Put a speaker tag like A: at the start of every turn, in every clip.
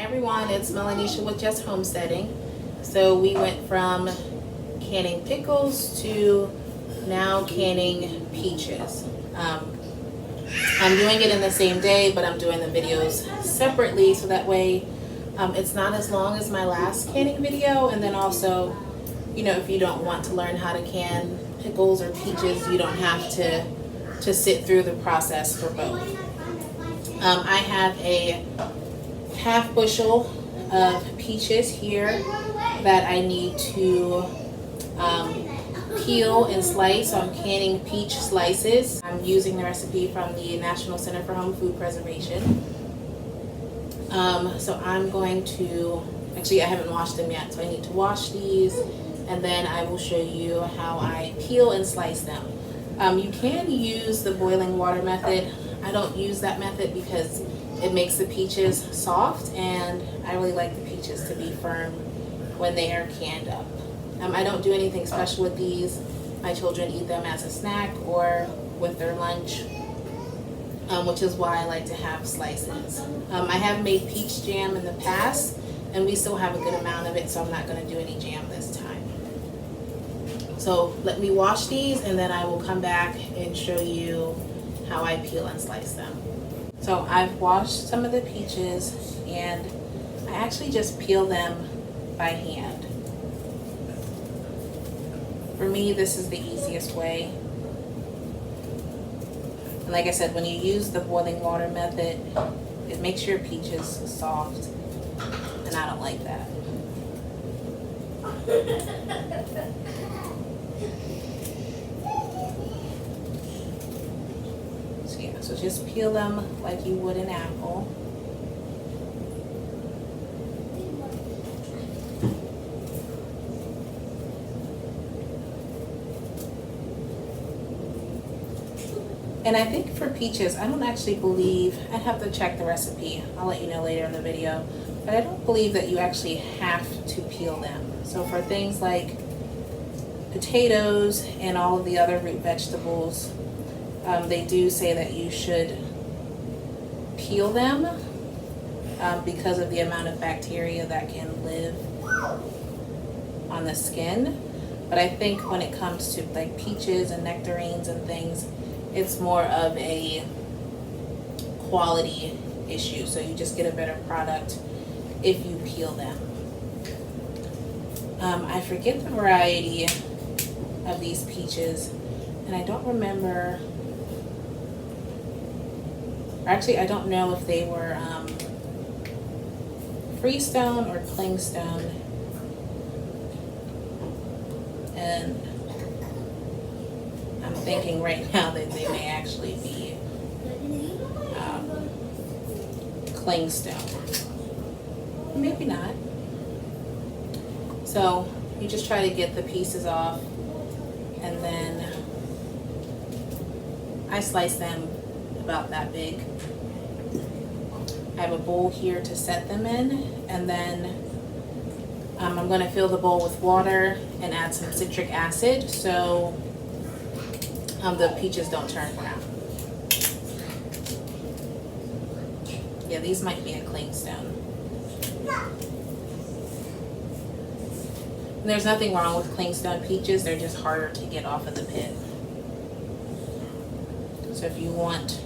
A: everyone, it's Melanisha with Just Homesteading. So we went from canning pickles to now canning peaches. I'm doing it in the same day, but I'm doing the videos separately so that way it's not as long as my last canning video. And then also, you know, if you don't want to learn how to can pickles or peaches, you don't have to sit through the process for both. I have a half bushel of peaches here that I need to peel and slice. So I'm canning peach slices. I'm using the recipe from the National Center for Home Food Preservation. So I'm going to, actually I haven't washed them yet, so I need to wash these, and then I will show you how I peel and slice them. You can use the boiling water method. I don't use that method because it makes the peaches soft, and I really like the peaches to be firm when they are canned up. I don't do anything special with these. My children eat them as a snack or with their lunch, which is why I like to have slices. I have made peach jam in the past, and we still have a good amount of it, so I'm not going to do any jam this time. So let me wash these, and then I will come back and show you how I peel and slice them. So I've washed some of the peaches, and I actually just peel them by hand. For me, this is the easiest way. And like I said, when you use the boiling water method, it makes your peaches soft, and I don't like that. So yeah, so just peel them like you would an apple. And I think for peaches, I don't actually believe, I'd have to check the recipe. I'll let you know later in the video. But I don't believe that you actually have to peel them. So for things like potatoes and all of the other root vegetables, they do say that you should peel them because of the amount of bacteria that can live on the skin. But I think when it comes to like peaches and nectarines and things, it's more of a quality issue. So you just get a better product if you peel them. I forget the variety of these peaches, and I don't remember, or actually I don't know if they were freestone or clingstone. And I'm thinking right now that they may actually be clingstone. Maybe not. So you just try to get the pieces off, and then I slice them about that big. I have a bowl here to set them in, and then I'm going to fill the bowl with water and add some citric acid so the peaches don't turn brown. Yeah, these might be a clingstone. And there's nothing wrong with clingstone peaches, they're just harder to get off of the pit. So if you want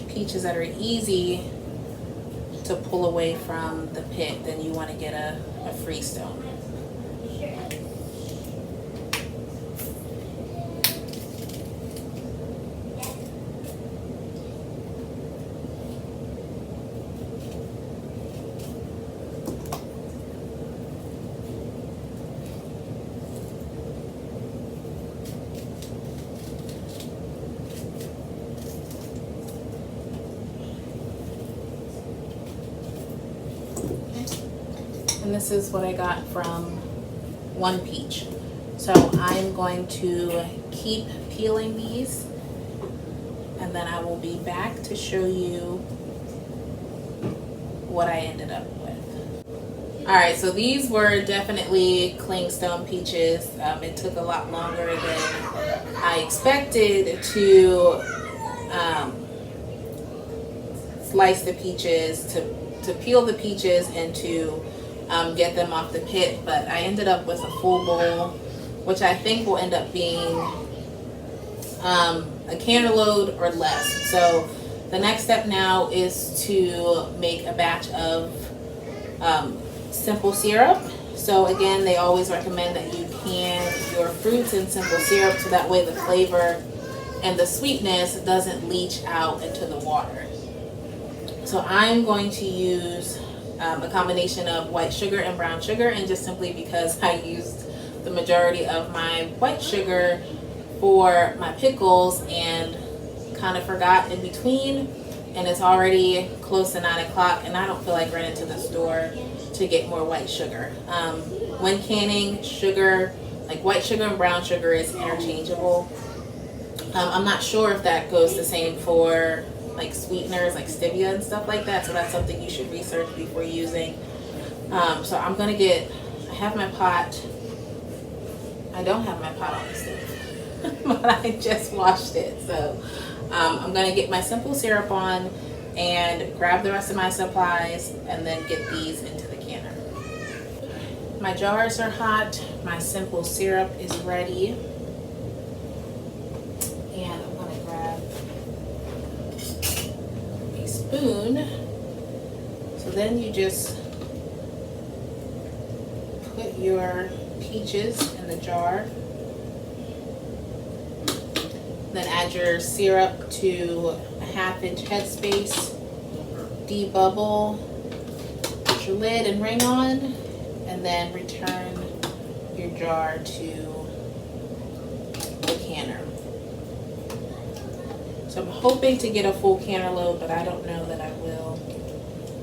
A: peaches that are easy to pull away from the pit, then you want to get a freestone. And this is what I got from one peach. So I'm going to keep peeling these, and then I will be back to show you what I ended up with. All right, so these were definitely clingstone peaches. It took a lot longer than I expected to slice the peaches, to peel the peaches, and to get them off the pit. But I ended up with a full bowl, which I think will end up being a canner load or less. So the next step now is to make a batch of simple syrup. So again, they always recommend that you can your fruits in simple syrup so that way the flavor and the sweetness doesn't leach out into the water. So I'm going to use a combination of white sugar and brown sugar, and just simply because I used the majority of my white sugar for my pickles and kind of forgot in between, and it's already close to 9 o'clock and I don't feel like running to the store to get more white sugar. When canning, sugar, like white sugar and brown sugar, is interchangeable. I'm not sure if that goes the same for like sweeteners like stevia and stuff like that, so that's something you should research before using. So I'm gonna I have my pot. I don't have my pot on the stove, but I just washed it. So I'm gonna get my simple syrup on and grab the rest of my supplies and then get these into the canner. My jars are hot, my simple syrup is ready, and I'm gonna grab a spoon. So then you just put your peaches in the jar, then add your syrup to a 1/2 inch headspace, debubble, put your lid and ring on, and then return your jar to the canner. So I'm hoping to get a full canner load, but I don't know that I will.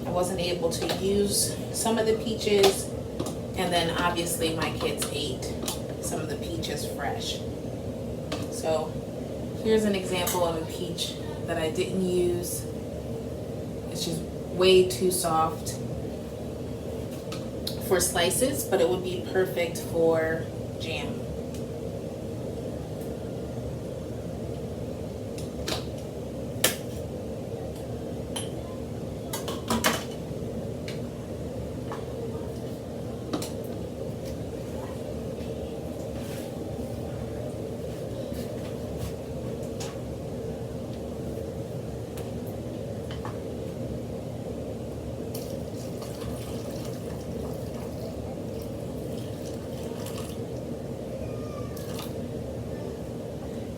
A: I wasn't able to use some of the peaches, and then obviously my kids ate some of the peaches fresh. So here's an example of a peach that I didn't use. It's just way too soft for slices, but it would be perfect for jam.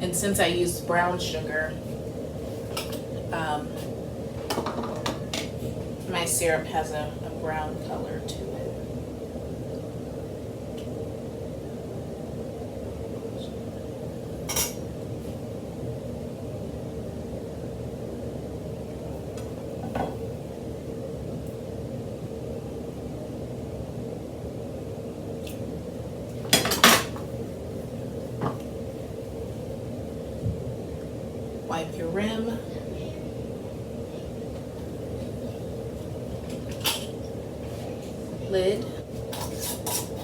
A: And since I used brown sugar, my syrup has a brown color to it. Wipe your rim. Lid.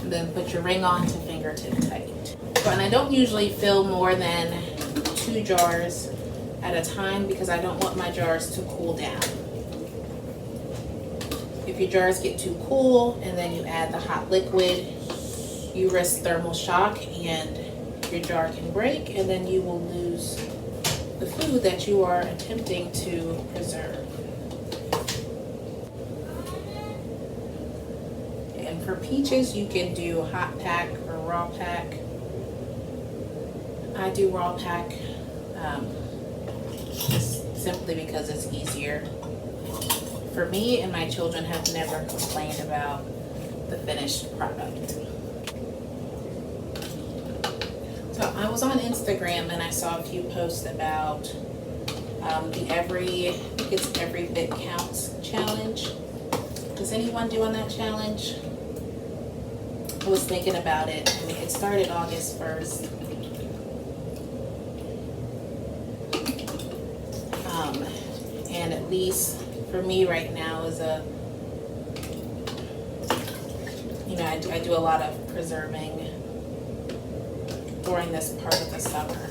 A: And then put your ring on to fingertip tight. And I don't usually fill more than 2 jars at a time because I don't want my jars to cool down. If your jars get too cool and then you add the hot liquid, you risk thermal shock and your jar can break, and then you will lose the food that you are attempting to preserve. And for peaches, you can do hot pack or raw pack. I do raw pack just simply because it's easier for me, and my children have never complained about the finished product. So I was on Instagram and I saw a few posts about the I think it's Every Bit Counts challenge. Is anyone doing that challenge? I was thinking about it. I mean, it started August 1st. And at least for me right now is I do a lot of preserving during this part of the summer.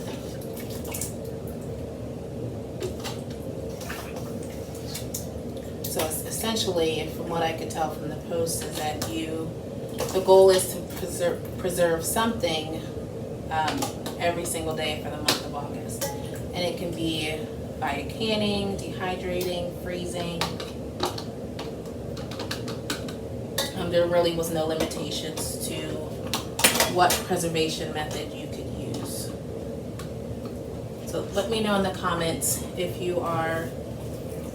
A: essentially, from what I could tell from the post, is that the goal is to preserve something every single day for the month of August. And it can be by canning, dehydrating, freezing. There really was no limitations to what preservation method you could use. So let me know in the comments if you are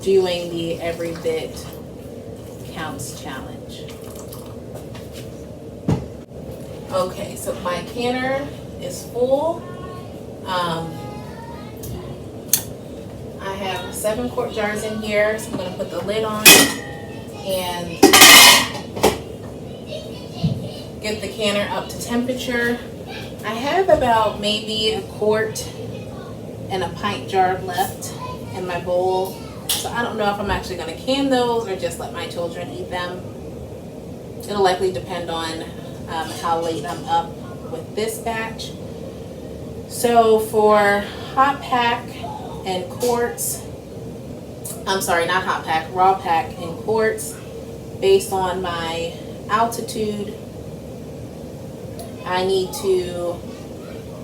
A: doing the Every Bit Counts challenge. Okay, so my canner is full. I have 7 quart jars in here, so I'm going to put the lid on and get the canner up to temperature. I have about maybe a quart and a pint jar left in my bowl, so I don't know if I'm actually going to can those or just let my children eat them. It'll likely depend on how late I'm up with this batch. So for hot pack and quarts, I'm sorry, not hot pack, raw pack and quarts, based on my altitude, I need to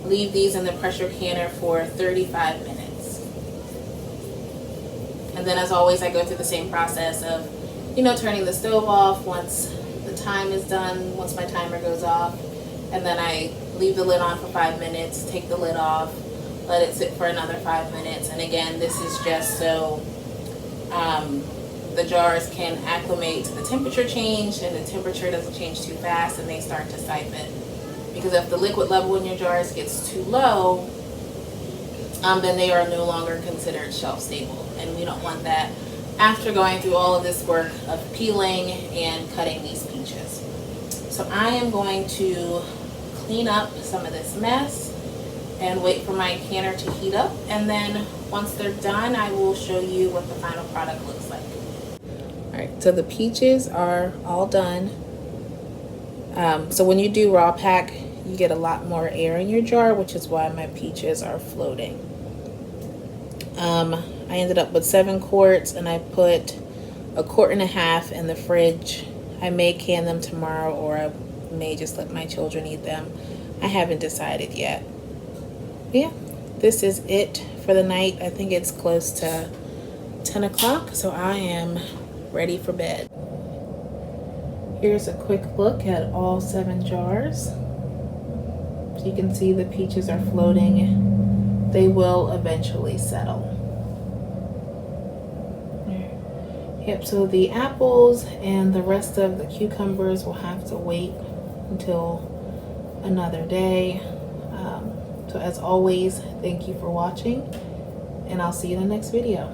A: leave these in the pressure canner for 35 minutes. And then as always, I go through the same process of, turning the stove off once the time is done, once my timer goes off. And then I leave the lid on for 5 minutes, take the lid off, let it sit for another 5 minutes. And again, this is just so the jars can acclimate to the temperature change and the temperature doesn't change too fast and they start to siphon. Because if the liquid level in your jars gets too low, then they are no longer considered shelf stable. And we don't want that after going through all of this work of peeling and cutting these peaches. So I am going to clean up some of this mess and wait for my canner to heat up. And then once they're done, I will show you what the final product looks like. All right, so the peaches are all done. So when you do raw pack, you get a lot more air in your jar, which is why my peaches are floating. I ended up with 7 quarts and I put 1.5 quarts in the fridge. I may can them tomorrow or I may just let my children eat them. I haven't decided yet. Yeah, this is it for the night. I think it's close to 10 o'clock, so I am ready for bed. Here's a quick look at all 7 jars. So you can see the peaches are floating. They will eventually settle. Yep, so the apples and the rest of the cucumbers will have to wait until another day. So as always, thank you for watching, and I'll see you in the next video.